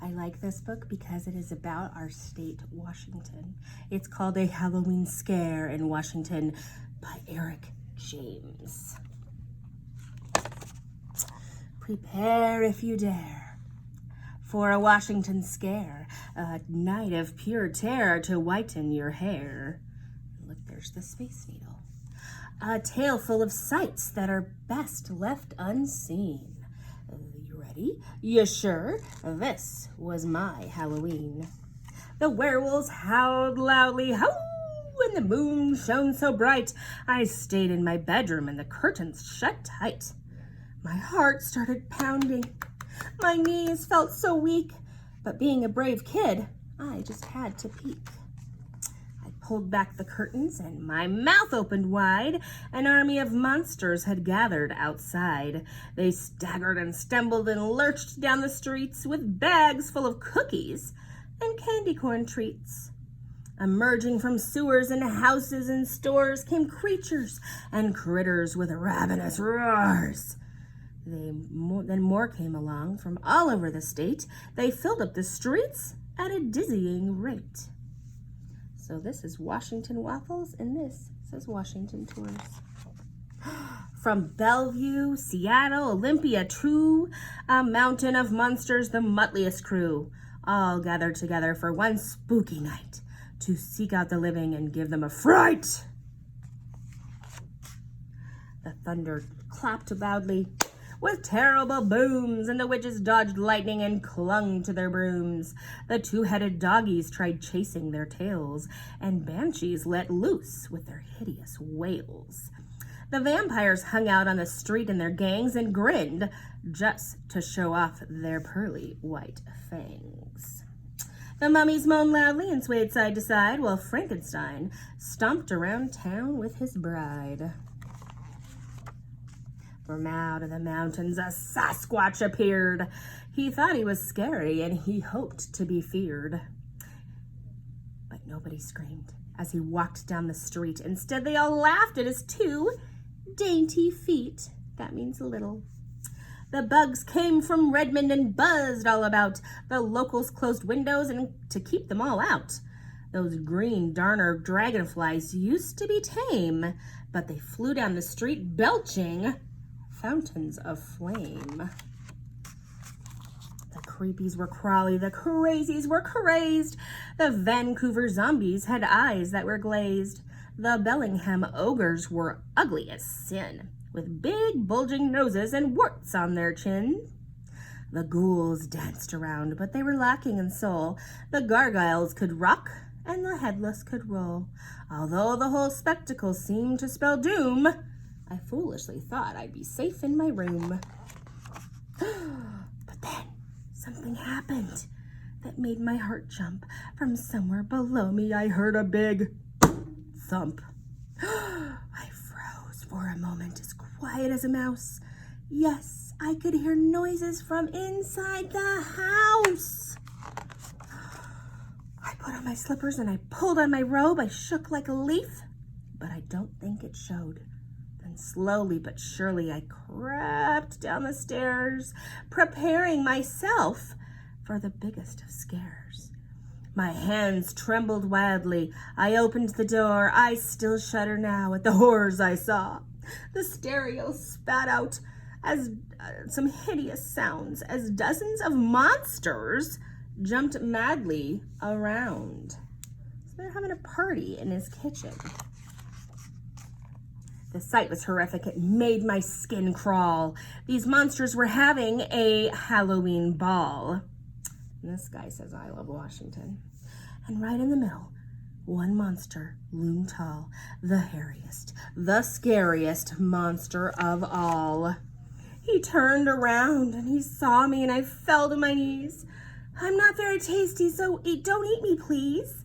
I like this book because it is about our state, Washington. It's called A Halloween Scare in Washington by Eric James. Prepare if you dare for a Washington scare, a night of pure terror to whiten your hair. Look, there's the Space Needle. A tale full of sights that are best left unseen. You ready? You sure? This was my Halloween. The werewolves howled loudly, "Howl!" and the moon shone so bright. I stayed in my bedroom and the curtains shut tight. My heart started pounding. My knees felt so weak, but being a brave kid, I just had to peek. I pulled back the curtains and my mouth opened wide. An army of monsters had gathered outside. They staggered and stumbled and lurched down the streets with bags full of cookies and candy corn treats. Emerging from sewers and houses and stores came creatures and critters with ravenous roars. Then more came along from all over the state. They filled up the streets at a dizzying rate. So this is Washington Waffles, and this says Washington Tours. From Bellevue, Seattle, Olympia, true, a mountain of monsters, the mutliest crew, all gathered together for one spooky night to seek out the living and give them a fright. The thunder clapped loudly with terrible booms, and the witches dodged lightning and clung to their brooms. The two-headed doggies tried chasing their tails, and banshees let loose with their hideous wails. The vampires hung out on the street in their gangs and grinned just to show off their pearly white fangs. The mummies moaned loudly and swayed side to side, while Frankenstein stomped around town with his bride. From out of the mountains a Sasquatch appeared. He thought he was scary and he hoped to be feared. But nobody screamed as he walked down the street. Instead, they all laughed at his two dainty feet. That means little. The bugs came from Redmond and buzzed all about. The locals closed windows and to keep them all out. Those green darner dragonflies used to be tame, but they flew down the street belching fountains of flame. The creepies were crawly, the crazies were crazed. The Vancouver zombies had eyes that were glazed. The Bellingham ogres were ugly as sin, with big bulging noses and warts on their chin. The ghouls danced around, but they were lacking in soul. The gargoyles could rock, and the headless could roll. Although the whole spectacle seemed to spell doom, I foolishly thought I'd be safe in my room. But then something happened that made my heart jump. From somewhere below me, I heard a big thump. I froze for a moment, as quiet as a mouse. Yes, I could hear noises from inside the house. I put on my slippers and I pulled on my robe. I shook like a leaf, but I don't think it showed. Then slowly but surely I crept down the stairs, preparing myself for the biggest of scares. My hands trembled wildly. I opened the door. I still shudder now at the horrors I saw. The stereo spat out as some hideous sounds as dozens of monsters jumped madly around. So they're having a party in his kitchen. The sight was horrific. It made my skin crawl. These monsters were having a Halloween ball. And this guy says, I love Washington. And right in the middle, one monster loomed tall, the hairiest, the scariest monster of all. He turned around and he saw me and I fell to my knees. I'm not very tasty, so don't eat me, please.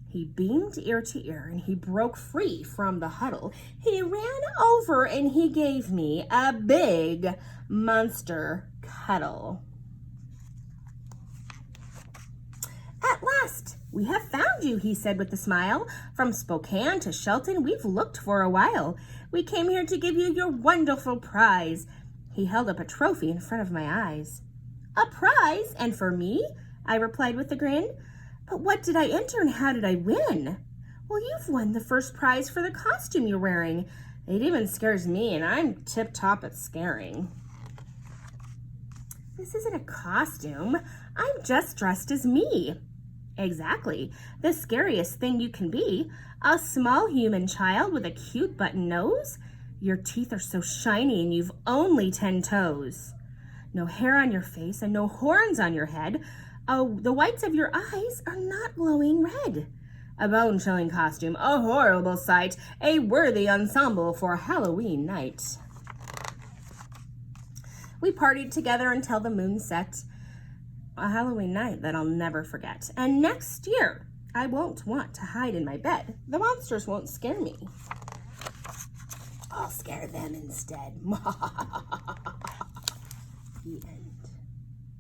He beamed ear to ear and he broke free from the huddle. He ran over and he gave me a big monster cuddle. At last, we have found you, he said with a smile. From Spokane to Shelton, we've looked for a while. We came here to give you your wonderful prize. He held up a trophy in front of my eyes. A prize? And for me? I replied with a grin. But what did I enter and how did I win? Well, you've won the first prize for the costume you're wearing. It even scares me, and I'm tip-top at scaring. This isn't a costume. I'm just dressed as me. Exactly. The scariest thing you can be. A small human child with a cute button nose. Your teeth are so shiny and you've only 10 toes. No hair on your face and no horns on your head. Oh, the whites of your eyes are not glowing red. A bone-chilling costume, a horrible sight, a worthy ensemble for Halloween night. We partied together until the moon set. A Halloween night that I'll never forget. And next year, I won't want to hide in my bed. The monsters won't scare me. I'll scare them instead. The end.